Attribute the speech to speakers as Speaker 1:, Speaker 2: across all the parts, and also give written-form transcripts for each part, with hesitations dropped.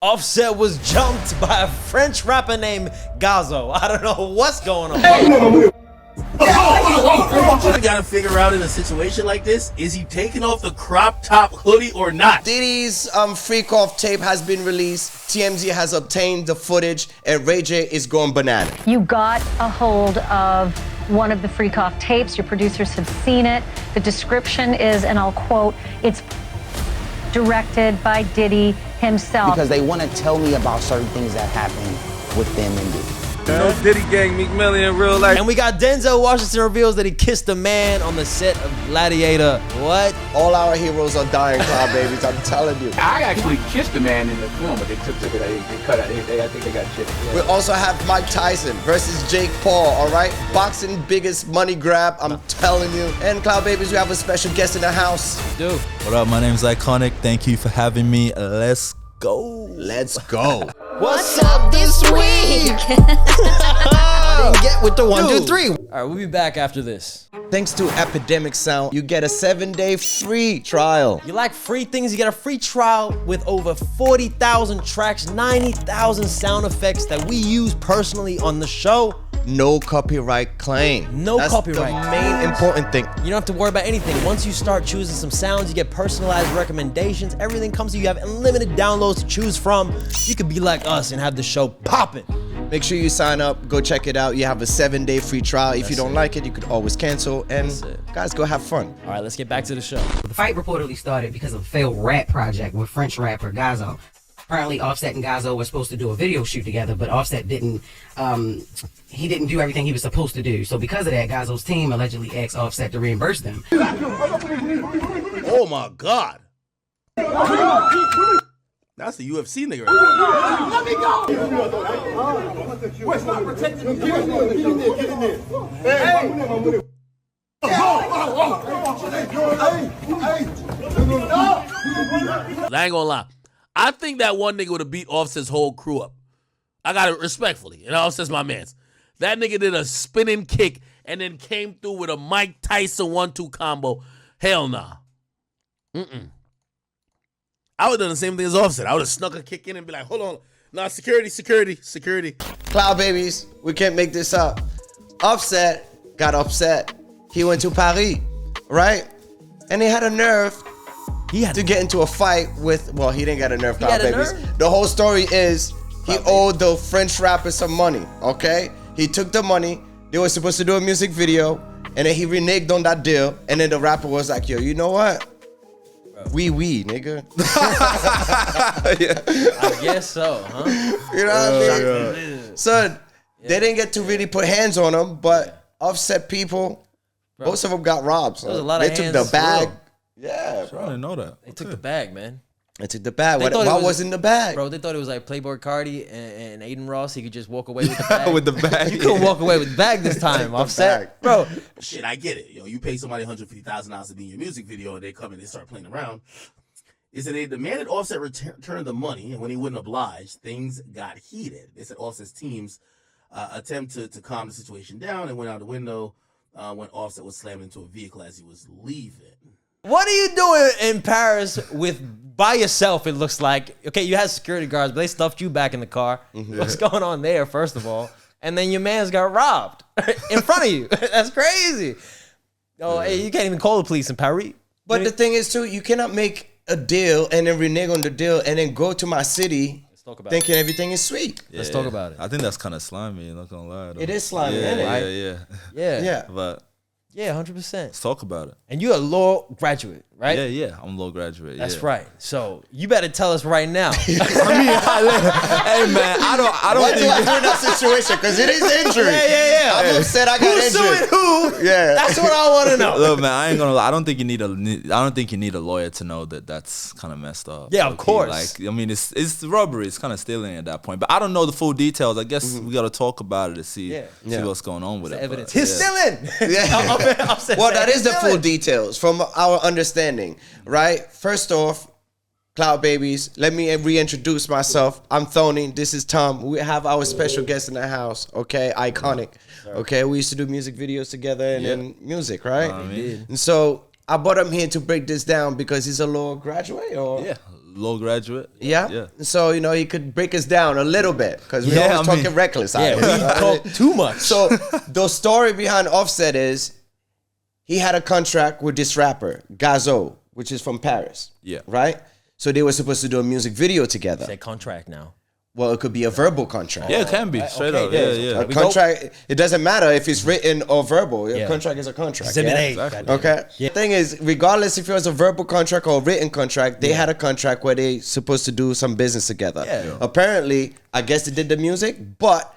Speaker 1: Offset was jumped by a French rapper named Gazo. I don't know what's going on.
Speaker 2: What we gotta figure out in a situation like this, is he taking off the crop top hoodie or not?
Speaker 3: Diddy's freak off tape has been released. TMZ has obtained the footage and Ray J is going banana.
Speaker 4: You got a hold of one of the freak off tapes. Your producers have seen it. The description is, and I'll quote, it's directed by Diddy himself.
Speaker 5: Because they want to tell me about certain things that happen with them and Diddy.
Speaker 6: No Diddy gang, Meek Mill in real life.
Speaker 1: And we got Denzel Washington reveals that he kissed a man on the set of Gladiator. What?
Speaker 3: All our heroes are dying, Cloud Babies, I'm telling you.
Speaker 7: I actually kissed a man in the film, but they took it, they cut it, I think they got chipped. Yeah.
Speaker 3: We also have Mike Tyson versus Jake Paul, all right? Boxing biggest money grab, I'm telling you. And Cloud Babies, we have a special guest in the house.
Speaker 1: Dude.
Speaker 8: What up, my name's Iconic. Thank you for having me. Let's go.
Speaker 3: Let's go.
Speaker 1: What's up this week? I didn't get with the 1, 2, 3. All right, we'll be back after this.
Speaker 3: Thanks to Epidemic Sound, you get a 7-day free trial.
Speaker 1: You like free things? You get a free trial with over 40,000 tracks, 90,000 sound effects that we use personally on the show.
Speaker 3: No copyright claim.
Speaker 1: That's copyright.
Speaker 3: The main important thing.
Speaker 1: You don't have to worry about anything. Once you start choosing some sounds, you get personalized recommendations. Everything comes to you. You have unlimited downloads to choose from. You could be like us and have the show popping.
Speaker 3: Make sure you sign up. Go check it out. You have a 7-day free trial. If you don't like it, you could always cancel. And guys, go have fun.
Speaker 1: All right, let's get back to the show.
Speaker 9: The fight reportedly started because of a failed rap project with French rapper Gazo. Apparently, Offset and Gazo were supposed to do a video shoot together, but Offset didn't. He didn't do everything he was supposed to do. So because of that, Gazo's team allegedly asked Offset to reimburse them.
Speaker 2: Oh my God. That's the UFC nigga right
Speaker 6: Let me go! Where's my protection? Get in there.
Speaker 2: I ain't gonna lie. I think that one nigga would have beat Offset's whole crew up. I got it respectfully. And Offset's my mans. That nigga did a spinning kick and then came through with a Mike Tyson 1-2 combo. Hell nah. I would have done the same thing as Offset. I would have snuck a kick in and be like, hold on. Nah, security.
Speaker 3: Cloud Babies, we can't make this up. Offset got upset. He went to Paris, right? And he had a nerve to get into a fight with, well, he didn't get a nerve, Cloud Babies. The whole story is he owed the French rapper some money, okay? He took the money. They were supposed to do a music video, and then he reneged on that deal. And then the rapper was like, yo, you know what? We, nigga.
Speaker 1: Yeah. I guess so, huh?
Speaker 3: You know what I mean? So they didn't get to really put hands on him, but Offset people, most of them got robbed. So
Speaker 1: there was a lot
Speaker 3: they
Speaker 1: of
Speaker 3: took
Speaker 1: hands.
Speaker 3: the bag.
Speaker 1: Bro.
Speaker 3: Yeah,
Speaker 8: I didn't know that.
Speaker 1: They took the bag, man.
Speaker 3: They took the bag.
Speaker 1: They
Speaker 3: What
Speaker 1: thought it
Speaker 3: was in the bag?
Speaker 1: Bro, they thought it was like Playboy Cardi and Aiden Ross. He could just walk away with the bag.
Speaker 8: With the bag.
Speaker 1: You couldn't walk away with the bag this time, Offset. Bro.
Speaker 2: Shit, I get it. Yo, you pay somebody $150,000 to be in your music video and they come and they start playing around. Is that they demanded Offset return the money, and when he wouldn't oblige, things got heated. They said Offset's teams attempt to calm the situation down and went out the window when Offset was slammed into a vehicle as he was leaving.
Speaker 1: What are you doing in Paris by yourself, it looks like? Okay, you had security guards, but they stuffed you back in the car. What's going on there, first of all? And then your man's got robbed in front of you. That's crazy. Oh, hey, you can't even call the police in Paris.
Speaker 3: But the thing is, too, you cannot make a deal and then renege on the deal and then go to my city thinking everything is sweet.
Speaker 1: Yeah, let's talk about it.
Speaker 8: I think that's kind of slimy, not gonna lie. Though.
Speaker 3: It is slimy, isn't it?
Speaker 8: Yeah. But
Speaker 1: yeah, 100%.
Speaker 8: Let's talk about it.
Speaker 1: And you're a law graduate, right?
Speaker 8: Yeah. I'm a law graduate.
Speaker 1: That's right. So you better tell us right now.
Speaker 8: Hey man, I don't
Speaker 3: What do I do in that situation? Because it is injury.
Speaker 1: Yeah.
Speaker 3: I'm upset I got injured.
Speaker 1: Who's suing who?
Speaker 3: Yeah.
Speaker 1: That's what I want to know.
Speaker 8: Look, man, I ain't gonna lie. I don't think you need a lawyer to know that that's kind of messed up.
Speaker 1: Yeah, of course.
Speaker 8: Like, I mean, it's robbery. It's kind of stealing at that point. But I don't know the full details. I guess we got to talk about it to see what's going on with it.
Speaker 1: Evidence. He's stealing.
Speaker 3: Well, that is the full details from our understanding, right? First off, Cloud Babies, let me reintroduce myself. I'm Tony. This is Tom. We have our special guest in the house, okay? Iconic. Okay, we used to do music videos together and then music, right? And so I brought him here to break this down because he's a law graduate, or?
Speaker 8: Yeah, law graduate.
Speaker 3: Yeah. So, you know, he could break us down a little bit because we're
Speaker 8: Yeah,
Speaker 3: always
Speaker 8: I mean-
Speaker 3: talking reckless.
Speaker 1: Yeah, we talk too much.
Speaker 3: So the story behind Offset is he had a contract with this rapper, Gazo, which is from Paris.
Speaker 8: Yeah.
Speaker 3: Right? So they were supposed to do a music video together.
Speaker 1: Say contract now.
Speaker 3: Well, it could be a verbal contract.
Speaker 8: Yeah, it can be straight up.
Speaker 1: Okay,
Speaker 8: Yeah.
Speaker 3: A contract, it doesn't matter if it's written or verbal. A
Speaker 1: Yeah.
Speaker 3: contract is a contract.
Speaker 1: Exhibit
Speaker 3: yeah?
Speaker 1: A.
Speaker 8: Exactly.
Speaker 1: goddamn.
Speaker 3: Okay.
Speaker 1: Yeah.
Speaker 3: The thing is, regardless if it was a verbal contract or a written contract, they had a contract where they supposed to do some business together.
Speaker 1: Yeah.
Speaker 3: Apparently, I guess they did the music, but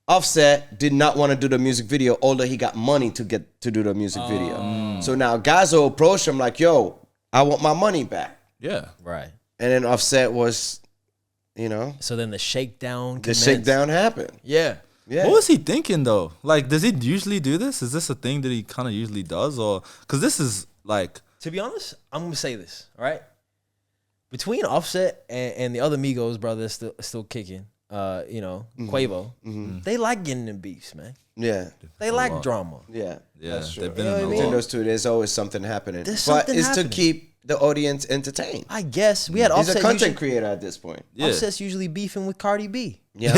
Speaker 3: Offset did not want to do the music video, although he got money to get to do the music video. So now Gazo approached him like, "Yo, I want my money back."
Speaker 8: Yeah.
Speaker 1: Right.
Speaker 3: And then Offset was, you know,
Speaker 1: So then the shakedown.
Speaker 3: the
Speaker 1: commenced.
Speaker 3: shakedown happened.
Speaker 1: Yeah.
Speaker 3: Yeah.
Speaker 8: What was he thinking though? Like, does he usually do this? Is this a thing that he kind of usually does, or because this is like,
Speaker 1: To be honest, I'm gonna say this. All right. Between Offset and the other Migos brothers still kicking, Quavo, they like getting in beefs, man.
Speaker 3: Yeah.
Speaker 1: They like drama.
Speaker 3: Yeah.
Speaker 8: yeah,
Speaker 3: That's true.
Speaker 8: they've been
Speaker 1: You know
Speaker 8: in
Speaker 1: what I
Speaker 8: a
Speaker 1: mean?
Speaker 3: Between
Speaker 8: lot.
Speaker 3: those two, there's always something happening.
Speaker 1: There's
Speaker 3: but
Speaker 1: something
Speaker 3: it's
Speaker 1: happening.
Speaker 3: to keep the audience entertained.
Speaker 1: I guess we had
Speaker 3: He's
Speaker 1: Offset.
Speaker 3: a content creator at this point.
Speaker 8: Yeah.
Speaker 1: Offset's usually beefing with Cardi B.
Speaker 3: Yeah.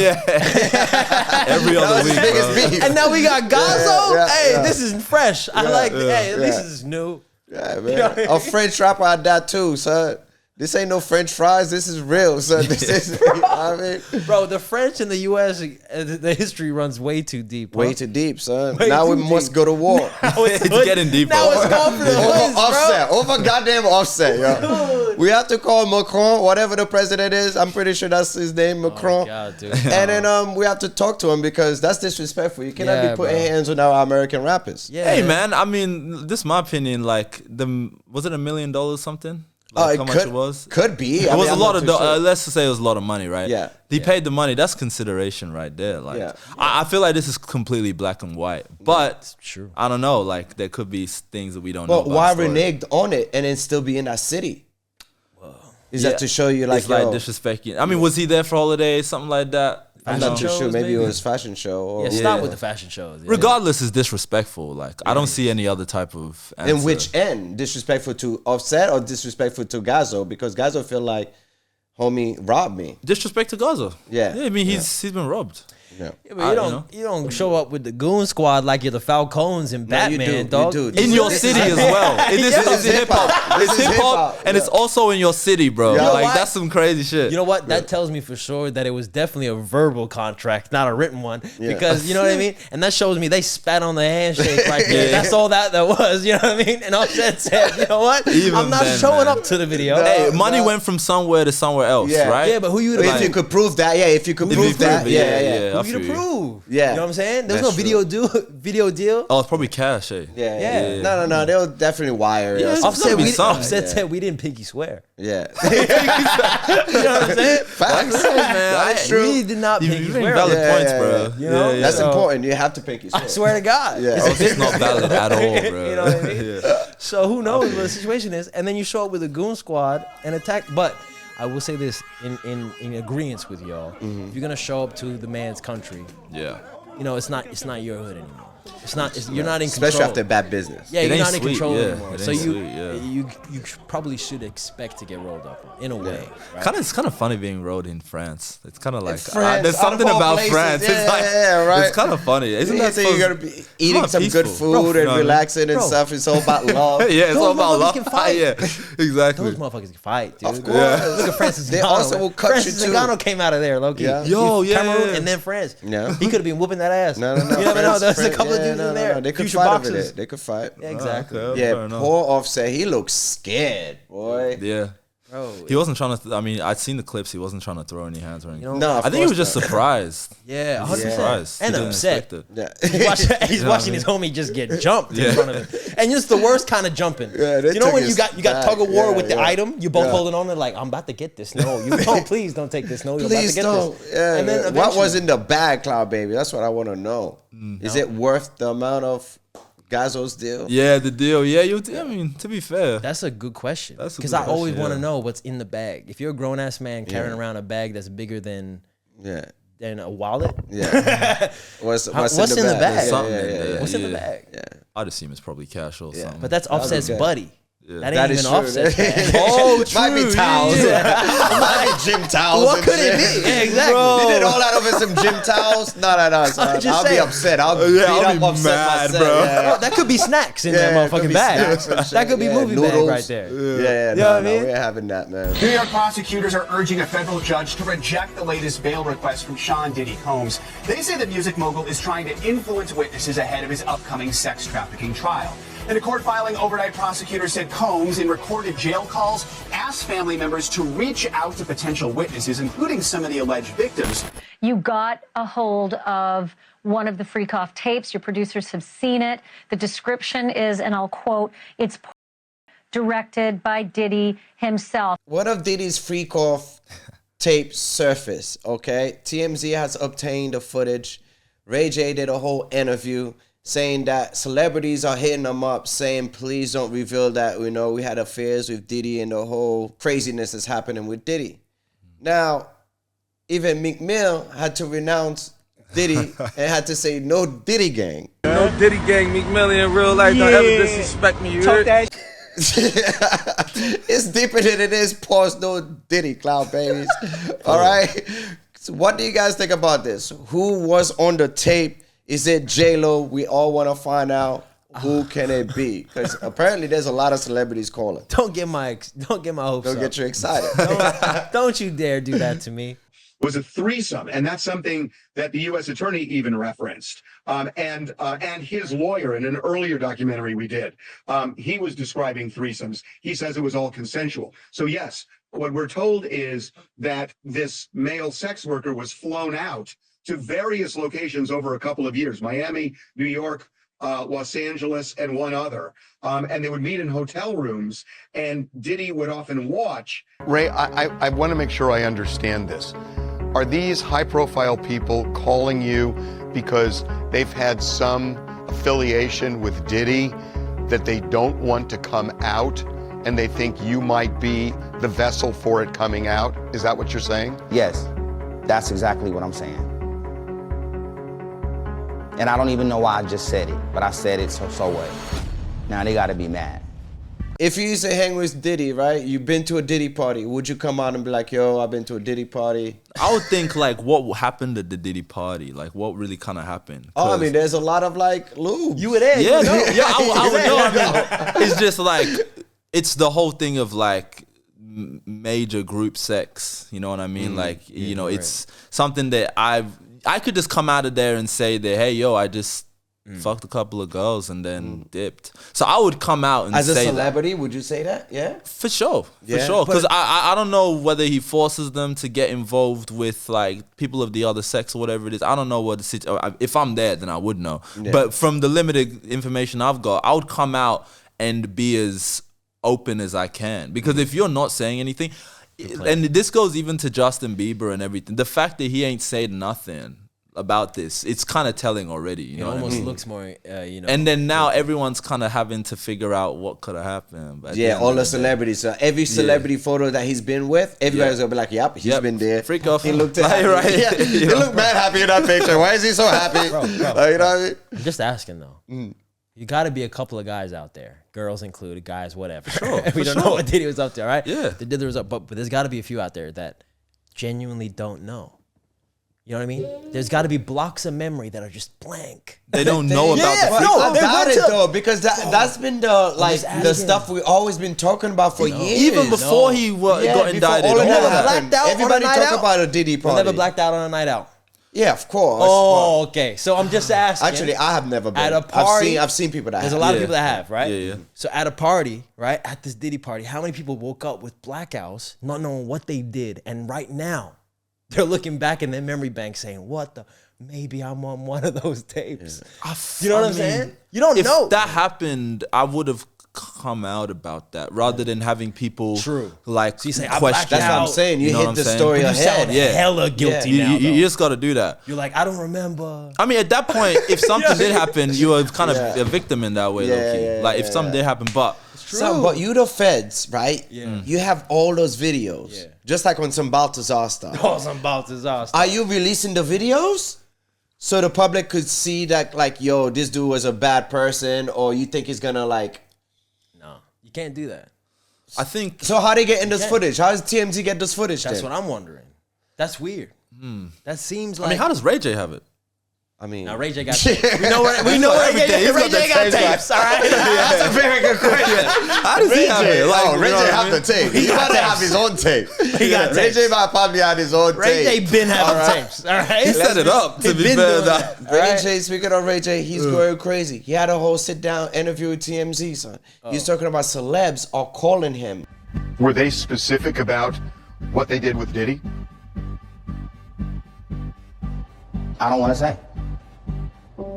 Speaker 8: Every other week,
Speaker 3: biggest
Speaker 8: bro.
Speaker 3: beef.
Speaker 1: And now we got Gazo.
Speaker 3: yeah,
Speaker 1: Hey,
Speaker 3: yeah.
Speaker 1: this is fresh. I like. Hey, at least
Speaker 3: yeah.
Speaker 1: this is new.
Speaker 3: Yeah, man. A French rapper I that too, son. This ain't no French fries. This is real, son. This is, you know what I mean?
Speaker 1: Bro, the French in the U.S., the history runs way too deep.
Speaker 3: Way too deep, son.
Speaker 1: Way
Speaker 3: now we
Speaker 1: too
Speaker 3: must
Speaker 1: deep.
Speaker 3: go to war.
Speaker 1: Now
Speaker 8: It's getting deeper.
Speaker 1: Now it's going for the
Speaker 3: Over
Speaker 1: hoods, bro.
Speaker 3: Offset. Over goddamn Offset, yo. We have to call Macron, whatever the president is. I'm pretty sure that's his name, Macron.
Speaker 1: Oh, God, dude.
Speaker 3: And then we have to talk to him because that's disrespectful. You cannot
Speaker 1: Yeah,
Speaker 3: be putting
Speaker 1: bro.
Speaker 3: hands on our American rappers.
Speaker 1: Yeah.
Speaker 8: Hey man, I mean, this is my opinion. Like, was it $1 million something? Like how much it was?
Speaker 3: Could be.
Speaker 8: It was a lot of. Let's just say it was a lot of money, right?
Speaker 3: Yeah.
Speaker 8: He paid the money. That's consideration right there. Like,
Speaker 3: Yeah.
Speaker 8: I feel like this is completely black and white. But
Speaker 1: true.
Speaker 8: I don't know. Like, there could be things that we don't know.
Speaker 3: But
Speaker 8: about
Speaker 3: why
Speaker 8: the story.
Speaker 3: reneged on it and then still be in that city? Is
Speaker 8: Yeah.
Speaker 3: that to show you like,
Speaker 8: It's like
Speaker 3: yo,
Speaker 8: disrespecting? I mean, was he there for holidays, something like that?
Speaker 3: I'm
Speaker 8: You
Speaker 3: not
Speaker 8: know?
Speaker 3: too sure.
Speaker 1: shows,
Speaker 3: Maybe it
Speaker 1: maybe?
Speaker 3: was fashion show. Or,
Speaker 1: Yeah, stop
Speaker 8: Yeah.
Speaker 1: with the fashion shows. Yeah.
Speaker 8: Regardless, is disrespectful. Like, I don't see any other type of answer.
Speaker 3: In which end? Disrespectful to Offset or disrespectful to Gazo? Because Gazo feel like, homie robbed me.
Speaker 8: disrespect to Gaza?
Speaker 3: Yeah.
Speaker 8: I mean, he's been robbed.
Speaker 3: Yeah.
Speaker 1: Yeah, but you don't show up with the goon squad like you're the Falcons and
Speaker 3: No, you
Speaker 1: Batman,
Speaker 3: do,
Speaker 1: dog.
Speaker 3: you do.
Speaker 8: In your
Speaker 3: This
Speaker 8: city
Speaker 3: is
Speaker 8: as well. And this
Speaker 3: This
Speaker 8: is
Speaker 3: is
Speaker 8: hip hop.
Speaker 3: hip-hop.
Speaker 8: It's
Speaker 3: This is
Speaker 8: hip hop,
Speaker 3: hip-hop,
Speaker 8: and
Speaker 3: yeah.
Speaker 8: it's also in your city, bro.
Speaker 3: You know
Speaker 8: Like
Speaker 1: what?
Speaker 8: that's some crazy shit.
Speaker 1: You know what? That tells me for sure that it was definitely a verbal contract, not a written one.
Speaker 3: Yeah.
Speaker 1: Because you know what I mean? And that shows me they spat on the handshake right there.
Speaker 8: Yeah.
Speaker 1: That's all that was, you know what I mean? And Offset said, you know what?
Speaker 8: Even
Speaker 1: I'm not
Speaker 8: then,
Speaker 1: showing
Speaker 8: man.
Speaker 1: up to the video.
Speaker 8: Hey,
Speaker 3: No,
Speaker 8: money
Speaker 3: no.
Speaker 8: went from somewhere to somewhere else,
Speaker 3: Yeah.
Speaker 8: right?
Speaker 1: Yeah, but who you to
Speaker 3: If
Speaker 1: like,
Speaker 3: you could prove that, yeah. If you could
Speaker 8: If
Speaker 3: prove
Speaker 8: you
Speaker 3: that,
Speaker 8: prove it,
Speaker 3: yeah, yeah.
Speaker 8: I
Speaker 1: who you to
Speaker 8: feel you.
Speaker 1: prove?
Speaker 3: Yeah.
Speaker 1: You know what I'm saying? There's
Speaker 3: That's
Speaker 1: no video deal.
Speaker 8: Oh, it's probably cash, eh?
Speaker 3: Yeah,
Speaker 1: Yeah.
Speaker 3: No. They'll definitely wire
Speaker 8: Yeah,
Speaker 3: us.
Speaker 8: it's
Speaker 1: Offset,
Speaker 8: gotta be
Speaker 1: we,
Speaker 8: something.
Speaker 1: Offset said we didn't pinky swear.
Speaker 3: Yeah.
Speaker 1: You know what I'm saying?
Speaker 3: Facts.
Speaker 8: man,
Speaker 3: That's true.
Speaker 1: We did not
Speaker 8: You
Speaker 1: pinky
Speaker 8: bring
Speaker 1: swear.
Speaker 8: valid
Speaker 3: Yeah,
Speaker 8: points,
Speaker 3: yeah,
Speaker 8: bro.
Speaker 3: yeah.
Speaker 1: You know?
Speaker 3: That's
Speaker 1: So-
Speaker 3: important. You have to pinky swear.
Speaker 1: I swear to God.
Speaker 3: Yeah.
Speaker 8: Oh, it's not valid at all, bro.
Speaker 1: You know what I mean?
Speaker 8: Yeah.
Speaker 1: So who knows what the situation is? And then you show up with a goon squad and attack. But I will say this in agreement with y'all.
Speaker 3: Mm-hmm.
Speaker 1: If you're gonna show up to the man's country,
Speaker 8: Yeah.
Speaker 1: you know it's not your hood anymore. You're not in control.
Speaker 3: Especially after bad business.
Speaker 1: Yeah,
Speaker 8: It
Speaker 1: you're
Speaker 8: ain't
Speaker 1: not in
Speaker 8: sweet,
Speaker 1: control
Speaker 8: yeah.
Speaker 1: anymore.
Speaker 8: It
Speaker 1: So
Speaker 8: ain't
Speaker 1: you
Speaker 8: sweet, yeah.
Speaker 1: you probably should expect to get rolled up in a way. Right?
Speaker 8: It's kind of funny being rode in France. It's kind of like
Speaker 3: France,
Speaker 8: there's
Speaker 3: out of
Speaker 8: something
Speaker 3: all
Speaker 8: about
Speaker 3: places.
Speaker 8: France.
Speaker 3: Yeah,
Speaker 8: it's like
Speaker 3: yeah, right.
Speaker 8: it's kind of funny. Isn't
Speaker 3: You
Speaker 8: that
Speaker 3: think you're gonna be eating
Speaker 8: not
Speaker 3: some good
Speaker 8: peaceful.
Speaker 3: food
Speaker 8: Bro, you
Speaker 3: and
Speaker 8: know what I mean?
Speaker 3: relaxing and
Speaker 1: Bro.
Speaker 3: stuff? It's all about love.
Speaker 8: Yeah, it's
Speaker 1: Those
Speaker 8: all about
Speaker 1: motherfuckers
Speaker 8: love.
Speaker 1: can fight.
Speaker 8: Yeah, exactly.
Speaker 1: Those motherfuckers can fight, dude.
Speaker 3: Of course.
Speaker 1: Look at Francis
Speaker 3: They
Speaker 1: Ngannou.
Speaker 3: also will cut
Speaker 1: Francis
Speaker 3: you too.
Speaker 1: Ngannou came out of there, low-key.
Speaker 3: Yeah.
Speaker 8: Yo, yeah,
Speaker 1: Cameroon
Speaker 8: yeah.
Speaker 1: and then France.
Speaker 3: Yeah.
Speaker 1: He could have been whooping that ass.
Speaker 3: No.
Speaker 1: You never know. There's a
Speaker 3: France,
Speaker 1: couple of
Speaker 3: yeah,
Speaker 1: dudes
Speaker 3: no,
Speaker 1: in there.
Speaker 3: They could
Speaker 1: Future
Speaker 3: fight
Speaker 1: boxers.
Speaker 3: over it. They could fight.
Speaker 1: Yeah, exactly.
Speaker 8: Okay,
Speaker 3: Yeah,
Speaker 8: fair enough.
Speaker 3: poor Offset. He looks scared, boy.
Speaker 8: Yeah.
Speaker 1: Bro,
Speaker 8: He wasn't trying to. I mean, I'd seen the clips. He wasn't trying to throw any hands or anything.
Speaker 1: You know,
Speaker 3: No, of
Speaker 8: I think he was
Speaker 3: course
Speaker 8: just
Speaker 3: not.
Speaker 8: surprised.
Speaker 1: yeah, 100%.
Speaker 8: Surprised. He
Speaker 1: And
Speaker 8: didn't
Speaker 1: upset.
Speaker 8: expect it.
Speaker 3: Yeah.
Speaker 1: He's watching his homie just get jumped
Speaker 8: Yeah.
Speaker 1: in front of him, and just the worst kind of jumping.
Speaker 3: Yeah, they
Speaker 1: you know
Speaker 3: took
Speaker 1: when
Speaker 3: his
Speaker 1: you got tug of war
Speaker 3: back.
Speaker 1: with the
Speaker 3: Yeah,
Speaker 1: item, you both
Speaker 3: yeah.
Speaker 1: holding on to like I'm about to get this. No, you don't. Please don't take this. No, you're
Speaker 3: Please
Speaker 1: about to
Speaker 3: don't.
Speaker 1: get this.
Speaker 3: Yeah,
Speaker 1: and then
Speaker 3: what
Speaker 1: eventually-
Speaker 3: was in the bag, Cloud Baby? That's what I want to know. Is it worth the amount of Gazo's deal?
Speaker 8: Yeah, the deal. Yeah, I mean, to be fair,
Speaker 1: That's a good question.
Speaker 8: That's a
Speaker 1: Because
Speaker 8: good
Speaker 1: I always
Speaker 8: question,
Speaker 1: want to
Speaker 8: yeah.
Speaker 1: know what's in the bag. If you're a grown ass man carrying
Speaker 3: Yeah.
Speaker 1: around a bag that's bigger than
Speaker 3: Yeah.
Speaker 1: a wallet,
Speaker 3: Yeah. What's
Speaker 1: what's in the bag?
Speaker 8: Something in
Speaker 3: Yeah,
Speaker 8: there.
Speaker 1: what's in the
Speaker 8: Yeah.
Speaker 1: bag?
Speaker 3: yeah.
Speaker 8: I'd assume it's probably cash or something.
Speaker 1: But that's
Speaker 3: That'd be
Speaker 1: Offset's
Speaker 3: good.
Speaker 1: buddy. That ain't even
Speaker 3: true.
Speaker 1: Offset's bag.
Speaker 8: Oh,
Speaker 3: Might be towels. Might be gym towels.
Speaker 1: What
Speaker 3: and
Speaker 1: could it
Speaker 3: shit.
Speaker 1: be? Yeah, exactly.
Speaker 3: You did all that over some gym towels? No. son.
Speaker 1: just
Speaker 3: I'll be
Speaker 1: saying.
Speaker 3: upset. I'll beat
Speaker 8: I'll be
Speaker 3: up upset
Speaker 8: mad,
Speaker 3: myself.
Speaker 8: bro.
Speaker 3: Yeah.
Speaker 1: Oh, that could be snacks in that
Speaker 3: Yeah, it could
Speaker 1: motherfucking
Speaker 3: be
Speaker 1: bag.
Speaker 3: snacks and shit.
Speaker 1: That could be
Speaker 3: Yeah,
Speaker 1: movie bag
Speaker 3: noodles.
Speaker 1: right there.
Speaker 3: Yeah,
Speaker 1: You know what I
Speaker 3: no,
Speaker 1: mean?
Speaker 3: we ain't having that, man.
Speaker 10: New York prosecutors are urging a federal judge to reject the latest bail request from Sean Diddy Combs. They say the music mogul is trying to influence witnesses ahead of his upcoming sex trafficking trial. In a court filing overnight, prosecutors said Combs, in recorded jail calls, asked family members to reach out to potential witnesses, including some of the alleged victims.
Speaker 4: You got a hold of one of the freak-off tapes. Your producers have seen it. The description is, and I'll quote, it's directed by Diddy himself.
Speaker 3: One of Diddy's freak off tapes surfaced, okay? TMZ has obtained the footage. Ray J did a whole interview saying that celebrities are hitting him up, saying, please don't reveal that, we had affairs with Diddy and the whole craziness that's happening with Diddy. Now, even Meek Mill had to renounce Diddy and had to say, no Diddy gang.
Speaker 11: No Diddy gang, Meek Mill in real life. Don't ever disrespect me, you heard?
Speaker 3: It's deeper than it is, pause, no Diddy, cloud babies. All right? So what do you guys think about this? Who was on the tape? Is it J-Lo? We all want to find out. Who can it be? Because apparently there's a lot of celebrities calling.
Speaker 1: Don't get my hopes up.
Speaker 3: Don't get you excited.
Speaker 1: Don't you dare do that to me.
Speaker 12: Was a threesome, and that's something that the U.S. attorney even referenced. And his lawyer in an earlier documentary we did, he was describing threesomes. He says it was all consensual. So yes, what we're told is that this male sex worker was flown out to various locations over a couple of years: Miami, New York, Los Angeles, and one other. And they would meet in hotel rooms, and Diddy would often watch.
Speaker 13: Ray, I want to make sure I understand this. Are these high-profile people calling you because they've had some affiliation with Diddy that they don't want to come out, and they think you might be the vessel for it coming out? Is that what you're saying?
Speaker 5: Yes, that's exactly what I'm saying. And I don't even know why I just said it, but I said it, so what? Now they gotta be mad.
Speaker 3: If you used to hang with Diddy, right? You've been to a Diddy party. Would you come out and be like, yo, I've been to a Diddy party?
Speaker 8: I would think, like, what happened at the Diddy party? Like, what really kind of happened?
Speaker 3: Oh, I mean, there's a lot of, like, lube.
Speaker 1: You were there.
Speaker 8: Yeah,
Speaker 1: you know.
Speaker 8: I would know. I mean, it's just like, it's the whole thing of, like, major group sex. You know what I mean? Like, you know, it's something that I could just come out of there and say that, hey, yo, I just fucked a couple of girls and then dipped. So I would come out and
Speaker 3: As
Speaker 8: say
Speaker 3: a celebrity, would you say that? Yeah?
Speaker 8: For sure.
Speaker 3: Yeah.
Speaker 8: Because I don't know whether he forces them to get involved with, like, people of the other sex or whatever it is. I don't know what the situation. If I'm there, then I would know.
Speaker 3: Yeah.
Speaker 8: But from the limited information I've got, I would come out and be as open as I can. Because if you're not saying anything, and this goes even to Justin Bieber and everything, the fact that he ain't said nothing about this, it's kind of telling already. You know
Speaker 1: It
Speaker 8: what I
Speaker 1: almost
Speaker 8: mean?
Speaker 1: looks more,
Speaker 8: And then now everyone's kind of having to figure out what could have happened. But at
Speaker 3: Yeah,
Speaker 8: end
Speaker 3: all
Speaker 8: of
Speaker 3: the
Speaker 8: day-
Speaker 3: celebrities. So every celebrity photo that he's been with, everybody's gonna be like, yep, he's been there.
Speaker 8: Freak off.
Speaker 3: He looked
Speaker 8: Like,
Speaker 3: happy.
Speaker 8: right?
Speaker 3: Yeah,
Speaker 8: You
Speaker 3: he
Speaker 8: know?
Speaker 3: looked mad happy in that picture. Why is he so happy?
Speaker 1: Bro.
Speaker 3: You know what I mean?
Speaker 1: I'm just asking though. You got to be a couple of guys out there, girls included, guys, whatever.
Speaker 8: Sure,
Speaker 1: we
Speaker 8: for
Speaker 1: don't know
Speaker 8: sure.
Speaker 1: what Diddy was up to, right?
Speaker 8: Yeah.
Speaker 1: The Diddy was up, but there's got to be a few out there that genuinely don't know. You know what I mean? There's got to be blocks of memory that are just blank.
Speaker 8: They don't know about the
Speaker 3: But
Speaker 8: freak
Speaker 3: I
Speaker 8: off.
Speaker 3: doubt it though, because that's been the
Speaker 1: just
Speaker 3: the
Speaker 1: asking.
Speaker 3: stuff we always been talking about for years.
Speaker 8: Even before he got
Speaker 3: before
Speaker 8: indicted.
Speaker 3: all of
Speaker 1: Never
Speaker 3: that happened.
Speaker 1: blacked out on a
Speaker 3: Everybody
Speaker 1: night
Speaker 3: talk
Speaker 1: out?
Speaker 3: about a Diddy party.
Speaker 1: Never blacked out on a night out.
Speaker 3: Yeah, of course.
Speaker 1: Oh, okay. So I'm just asking.
Speaker 3: Actually, I have never been.
Speaker 1: At a party,
Speaker 3: I've seen people that
Speaker 1: There's a
Speaker 3: have.
Speaker 1: lot of
Speaker 8: Yeah.
Speaker 1: people that have, right?
Speaker 8: Yeah, yeah.
Speaker 1: So at a party, right, at this Diddy party, how many people woke up with blackouts, not knowing what they did, and right now they're looking back in their memory bank saying, "What the? Maybe I'm on one of those tapes." You know what I'm saying? You don't
Speaker 8: if
Speaker 1: know.
Speaker 8: that happened, I would have come out about that rather than having people like
Speaker 1: So you say, I
Speaker 8: question.
Speaker 1: blacked
Speaker 3: That's what I'm
Speaker 1: out.
Speaker 3: saying. You
Speaker 8: know
Speaker 3: hit
Speaker 8: what
Speaker 3: the
Speaker 8: I'm saying?
Speaker 3: story
Speaker 1: you
Speaker 3: ahead.
Speaker 1: sound
Speaker 8: Yeah.
Speaker 1: hella guilty
Speaker 8: You,
Speaker 1: now.
Speaker 8: you
Speaker 1: though.
Speaker 8: just got to do that.
Speaker 1: You're like, I don't remember.
Speaker 8: I mean, at that point, if something did happen, you were kind of
Speaker 3: Yeah.
Speaker 8: a victim in that way,
Speaker 3: Yeah,
Speaker 8: low-key.
Speaker 3: yeah,
Speaker 8: Like, if
Speaker 3: yeah,
Speaker 8: something
Speaker 3: yeah.
Speaker 8: did happen, but
Speaker 3: Son, but you the feds, right?
Speaker 1: Yeah.
Speaker 3: You have all those videos.
Speaker 1: Yeah.
Speaker 3: Just like on some Baltazar stuff.
Speaker 1: Oh, some Baltazar stuff.
Speaker 3: Are you releasing the videos so the public could see that, like, yo, this dude was a bad person, or you think he's gonna, like,
Speaker 1: No, you can't do that.
Speaker 8: I think.
Speaker 3: So how they getting this footage? How does TMZ get this footage?
Speaker 1: That's
Speaker 3: then?
Speaker 1: what I'm wondering. That's weird. That seems like.
Speaker 8: I mean, how does Ray J have it?
Speaker 3: I mean,
Speaker 1: now Ray J got tapes. We know Ray J got tapes. All right,
Speaker 3: that's a very good question.
Speaker 8: How does he have it?
Speaker 3: Like, Ray J have the tape. He might have his own tape. He got Ray J might probably have his own tape.
Speaker 1: Ray J been having tapes. All right,
Speaker 8: he set it up. To be fair,
Speaker 3: Ray J. Speaking of Ray J, he's going crazy. He had a whole sit down interview with TMZ, son. He's talking about celebs are calling him.
Speaker 12: Were they specific about what they did with Diddy?
Speaker 5: I don't want to say.